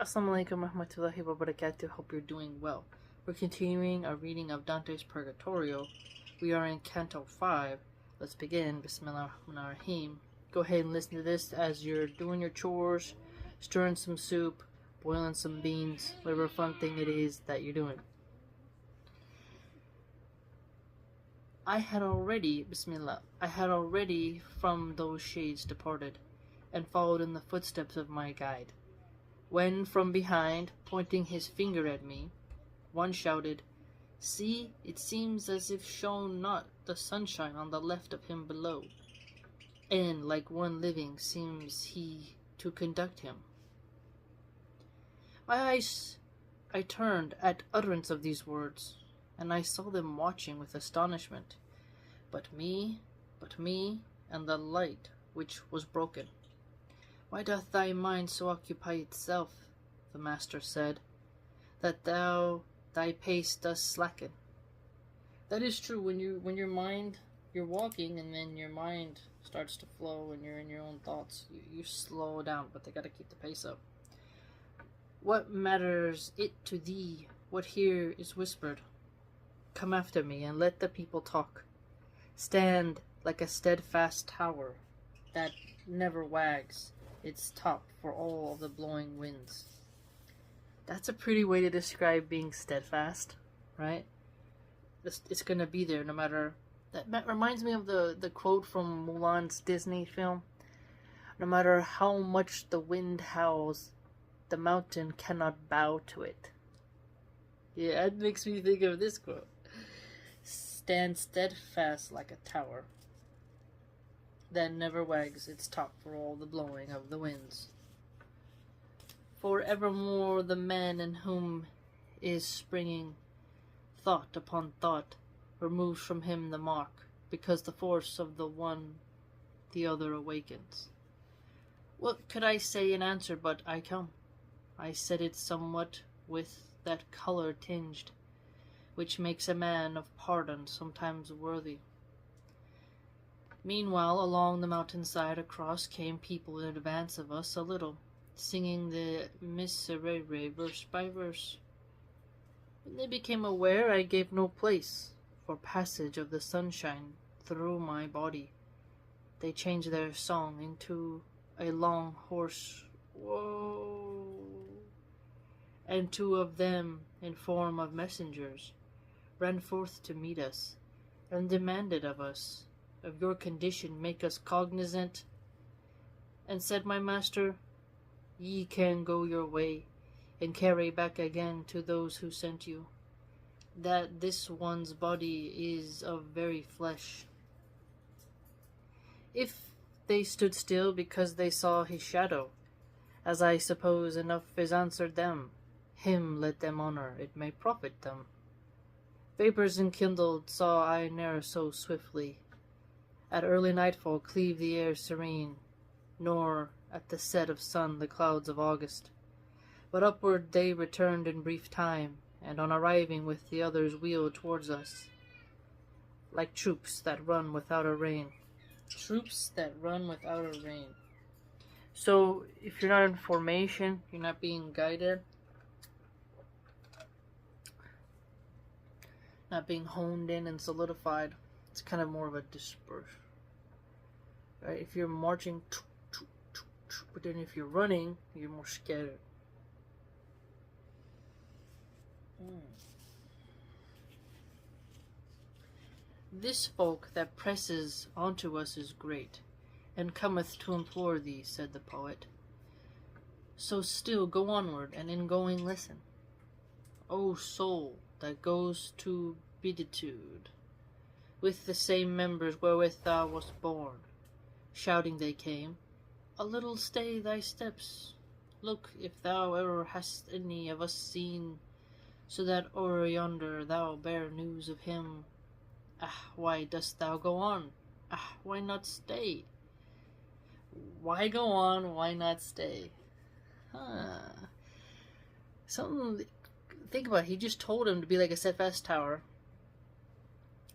Assalamualaikum warahmatullahi wabarakatuh. Hope you're doing well. We're continuing our reading of Dante's Purgatorio. We are in Canto 5. Let's begin. Bismillahirrahmanirrahim. Go ahead and listen to this as you're doing your chores, stirring some soup, boiling some beans, whatever fun thing it is that you're doing. I had already from those shades departed, and followed in the footsteps of my guide, when from behind, pointing his finger at me, one shouted, "See, it seems as if shone not the sunshine on the left of him below, and like one living seems he to conduct him." My eyes I turned at utterance of these words, and I saw them watching with astonishment, but me, and the light which was broken. "Why doth thy mind so occupy itself," the master said, "that thou thy pace dost slacken?" That is true. When you're walking, and then your mind starts to flow, and you're in your own thoughts, you slow down, but they gotta keep the pace up. "What matters it to thee what here is whispered? Come after me, and let the people talk. Stand like a steadfast tower that never wags its top for all of the blowing winds." That's a pretty way to describe being steadfast, right? It's gonna be there no matter. That reminds me of the quote from Milahan's Disney film. "No matter how much the wind howls, the mountain cannot bow to it." Yeah, that makes me think of this quote. Stand steadfast like a tower that never wags its top for all the blowing of the winds. For evermore the man in whom is springing thought upon thought removes from him the mark, because the force of the one the other awakens. What could I say in answer but I come? I said it somewhat with that colour tinged, which makes a man of pardon sometimes worthy. Meanwhile, along the mountainside across came people in advance of us a little, singing the Miserere verse by verse. When they became aware I gave no place for passage of the sunshine through my body, they changed their song into a long hoarse "Whoa!" And two of them, in form of messengers, ran forth to meet us, and demanded of us, "Of your condition make us cognizant." And said my master, "Ye can go your way, and carry back again to those who sent you, that this one's body is of very flesh." If they stood still because they saw his shadow, as I suppose enough is answered them, him let them honor, it may profit them. Vapors enkindled saw I ne'er so swiftly at early nightfall cleave the air serene, nor at the set of sun the clouds of August, but upward they returned in brief time, and on arriving with the others wheeled towards us, like troops that run without a rein. Troops that run without a rein. So, if you're not in formation, you're not being guided, not being honed in and solidified, it's kind of more of a dispersion. Right? If you're marching, but then if you're running, you're more scattered. "This folk that presses onto us is great, and cometh to implore thee," said the poet. "So still go onward, and in going listen. O soul that goes to beatitude, with the same members wherewith thou wast born." Shouting they came, "A little stay thy steps. Look if thou e'er hast any of us seen, so that o'er yonder thou bear news of him. Ah, why dost thou go on? Ah, why not stay? Why go on? Why not stay?" Something. Think about it. He just told him to be like a steadfast tower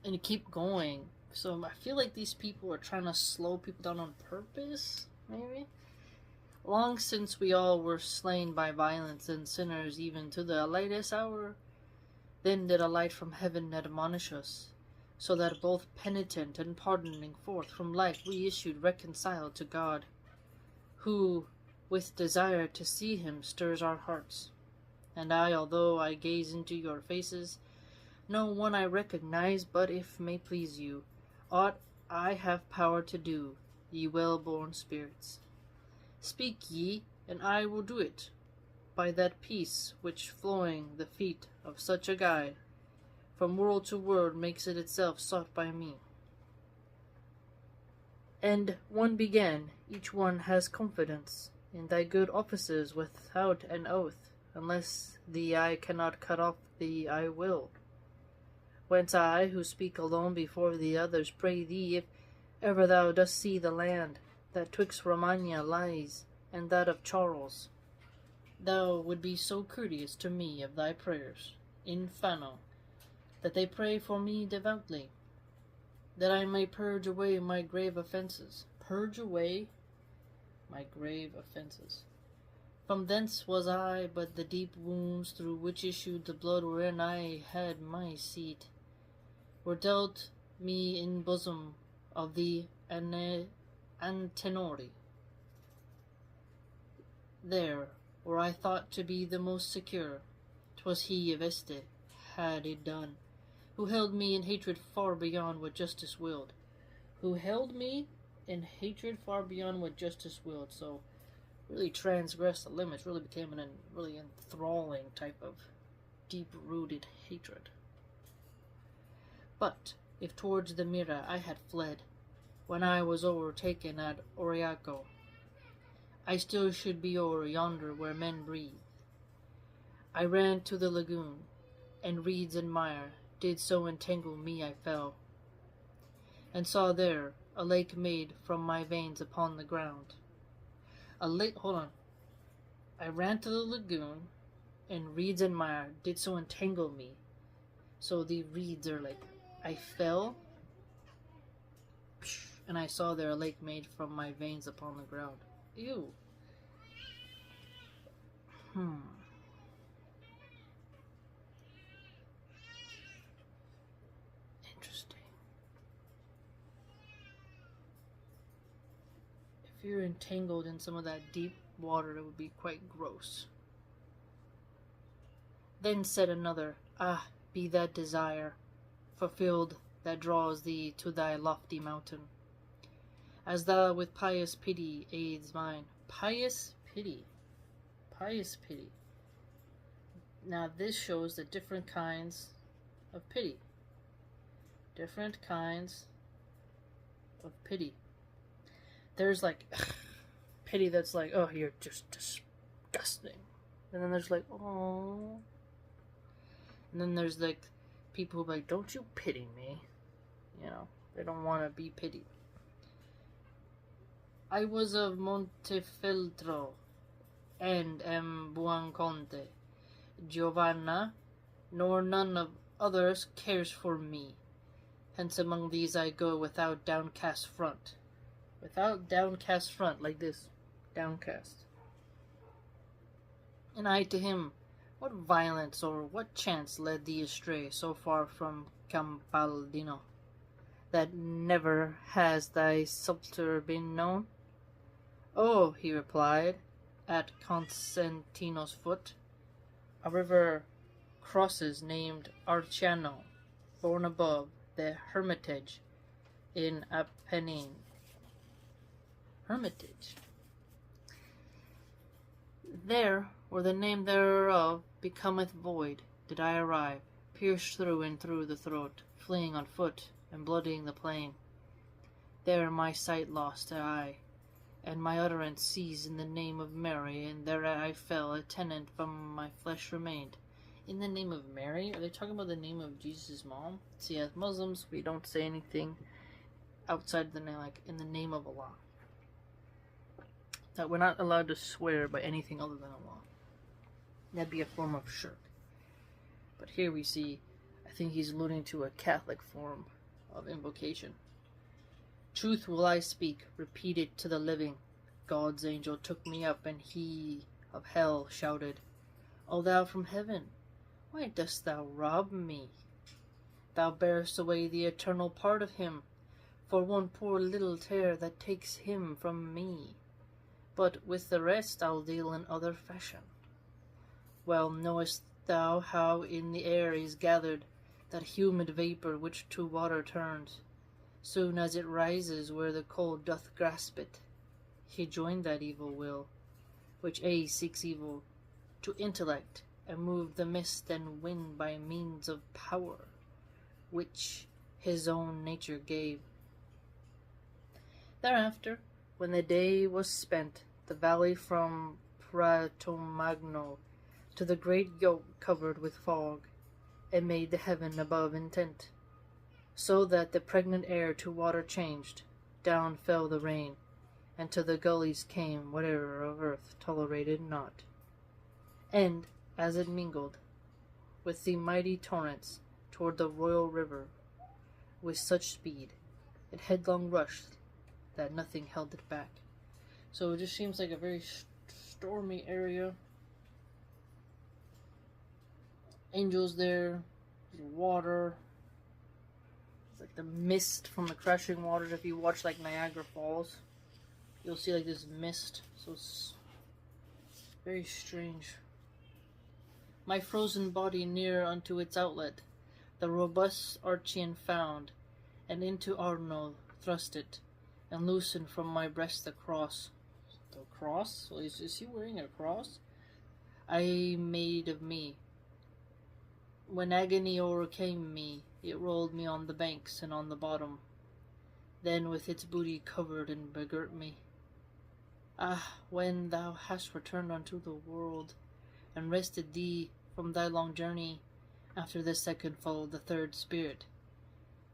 and to keep going. So I feel like these people are trying to slow people down on purpose, maybe. Long since we all were slain by violence, and sinners even to the lightest hour. Then did a light from heaven admonish us, so that both penitent and pardoning forth from life we issued reconciled to God, who with desire to see him stirs our hearts. And I, although I gaze into your faces, no one I recognize, but if may please you, aught I have power to do, ye well-born spirits. Speak ye, and I will do it, by that peace which flowing the feet of such a guide, from world to world makes it itself sought by me. And one began, each one has confidence in thy good offices without an oath, unless the eye cannot cut off the I will. Whence I, who speak alone before the others, pray thee, if ever thou dost see the land that twixt Romagna lies and that of Charles, thou would be so courteous to me of thy prayers, in Fano, that they pray for me devoutly, that I may purge away my grave offences. Purge away my grave offences. From thence was I, but the deep wounds through which issued the blood wherein I had my seat, were dealt me in bosom of the Antenori. There, where I thought to be the most secure, 'twas he of Este had it done, who held me in hatred far beyond what justice willed. So really transgressed the limits, really became an really enthralling type of deep-rooted hatred. But if towards the Mira I had fled, when I was overtaken at Oriaco, I still should be o'er yonder where men breathe. I ran to the lagoon, and reeds and mire did so entangle me I fell, and saw there a lake made from my veins upon the ground. I ran to the lagoon, and reeds and mire did so entangle me. So the reeds are like, I fell, and I saw there a lake made from my veins upon the ground. Ew. Interesting. If you're entangled in some of that deep water, it would be quite gross. Then said another, Ah, be that desire fulfilled that draws thee to thy lofty mountain, as thou with pious pity aids mine. Pious pity. Pious pity. Now this shows the different kinds of pity. Different kinds of pity. There's like pity that's like, oh, you're just disgusting. And then there's like, oh. And then there's like people who are like, don't you pity me? You know, they don't want to be pitied. I was of Montefeltro and am Buonconte. Giovanna, nor none of others cares for me. Hence among these I go without downcast front. Without downcast front, like this. Downcast. And I to him, what violence or what chance led thee astray so far from Campaldino, that never has thy sepulchre been known? Oh, he replied, at Constantino's foot, a river crosses named Arciano, born above the Hermitage in Apennine. Hermitage. There, where the name thereof becometh void, did I arrive, pierced through and through the throat, fleeing on foot, and bloodying the plain. There my sight lost I, and my utterance ceased in the name of Mary, and there I fell, a tenant from my flesh remained. In the name of Mary? Are they talking about the name of Jesus' mom? See, as Muslims, we don't say anything outside the name, like in the name of Allah. That we're not allowed to swear by anything other than Allah. That'd be a form of shirk. But here we see, I think he's alluding to a Catholic form of invocation. Truth will I speak, repeat it to the living. God's angel took me up, and he of hell shouted, O thou from heaven, why dost thou rob me? Thou bearest away the eternal part of him, for one poor little tear that takes him from me. But with the rest I'll deal in other fashion. Well knowest thou how in the air is gathered that humid vapour which to water turns, soon as it rises where the cold doth grasp it. He joined that evil will, which aye seeks evil, to intellect, and moved the mist and wind by means of power, which his own nature gave. Thereafter, when the day was spent, the valley from Pratomagno to the great yoke covered with fog, and made the heaven above intent, so that the pregnant air to water changed, down fell the rain, and to the gullies came whatever of earth tolerated not. And, as it mingled with the mighty torrents toward the royal river, with such speed, it headlong rushed, that nothing held it back. So it just seems like a very stormy area. Angels there, there's water. It's like the mist from the crashing waters. If you watch like Niagara Falls, you'll see like this mist. So it's very strange. My frozen body near unto its outlet, the robust Archean found, and into Arno thrust it, and loosened from my breast the cross. The cross? Well, is he wearing a cross? I made of me. When agony o'ercame me, it rolled me on the banks and on the bottom, then with its booty covered and begirt me. Ah, when thou hast returned unto the world, and rested thee from thy long journey, after the second followed the third spirit,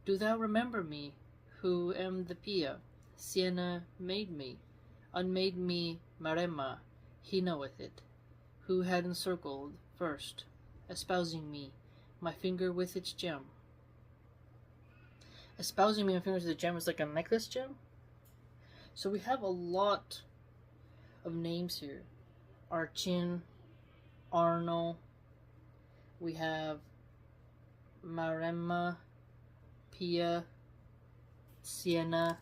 do thou remember me, who am the Pia, Siena made me, unmade me Maremma, he knoweth it, who had encircled first, espousing me, my finger with its gem. Espousing me my finger with its gem is like a necklace gem? So we have a lot of names here. Archin, Arno, we have Maremma, Pia, Siena.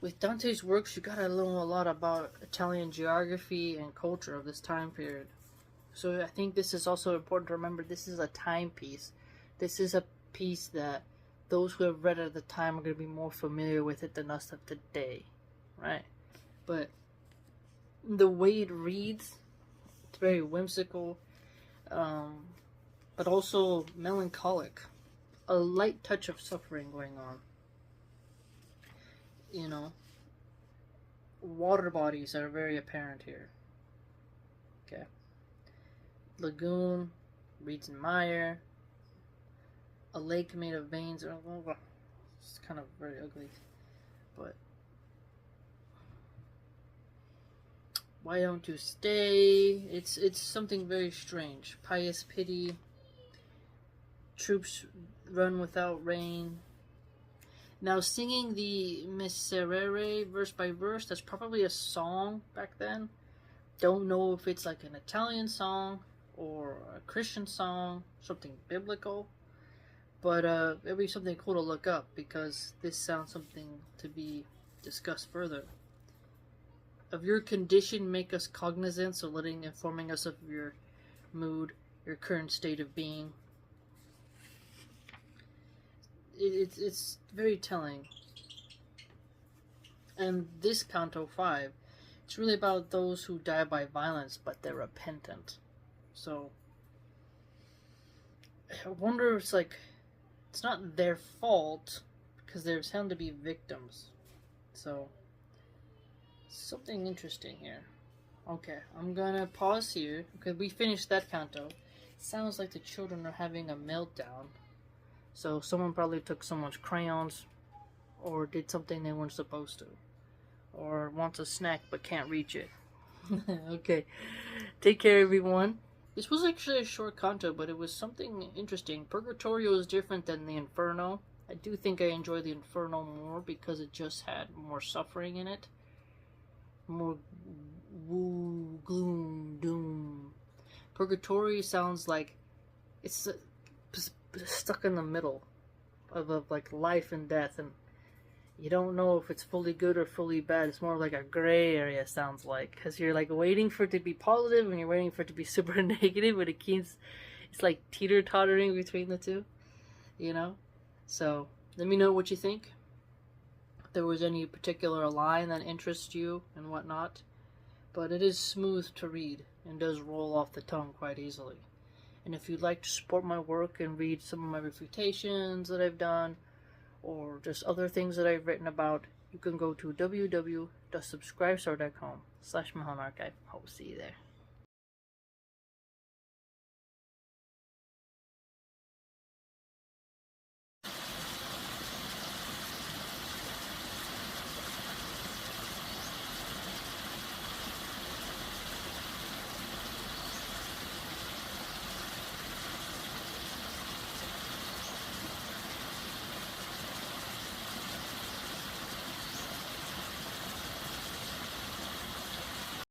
With Dante's works, you gotta learn a lot about Italian geography and culture of this time period. So I think this is also important to remember. This is a timepiece. This is a piece that those who have read it at the time are going to be more familiar with it than us of today, right? But the way it reads, it's very whimsical, but also melancholic. A light touch of suffering going on. You know, water bodies are very apparent here. Okay. Lagoon, reeds and mire, a lake made of veins. It's kind of very ugly, but why don't you stay? It's something very strange. Pious pity. Troops run without rain. Now singing the Miserere verse by verse, that's probably a song back then. Don't know if it's like an Italian song or a Christian song, something biblical, but it'd be something cool to look up, because this sounds something to be discussed further. Of your condition make us cognizant, so informing us of your mood, your current state of being. It's very telling. And this Canto 5, it's really about those who die by violence, but they're repentant. So, I wonder if it's not their fault, because there's bound to be victims. So, something interesting here. Okay, I'm gonna pause here, because we finished that canto. Sounds like the children are having a meltdown. So, someone probably took someone's crayons, or did something they weren't supposed to. Or wants a snack but can't reach it. Okay, take care everyone. This was actually a short canto, but it was something interesting. Purgatorio is different than the Inferno. I do think I enjoy the Inferno more because it just had more suffering in it. more woo, gloom, doom. Purgatorio sounds like it's stuck in the middle of like life and death, and you don't know if it's fully good or fully bad. It's more like a gray area, sounds like, because you're like waiting for it to be positive and you're waiting for it to be super negative, but it's like teeter-tottering between the two, you know? So let me know what you think. If there was any particular line that interests you and whatnot. But it is smooth to read and does roll off the tongue quite easily. And if you'd like to support my work and read some of my refutations that I've done, or just other things that I've written about, you can go to www.subscribestar.com/MilahanArchive. Hope to see you there.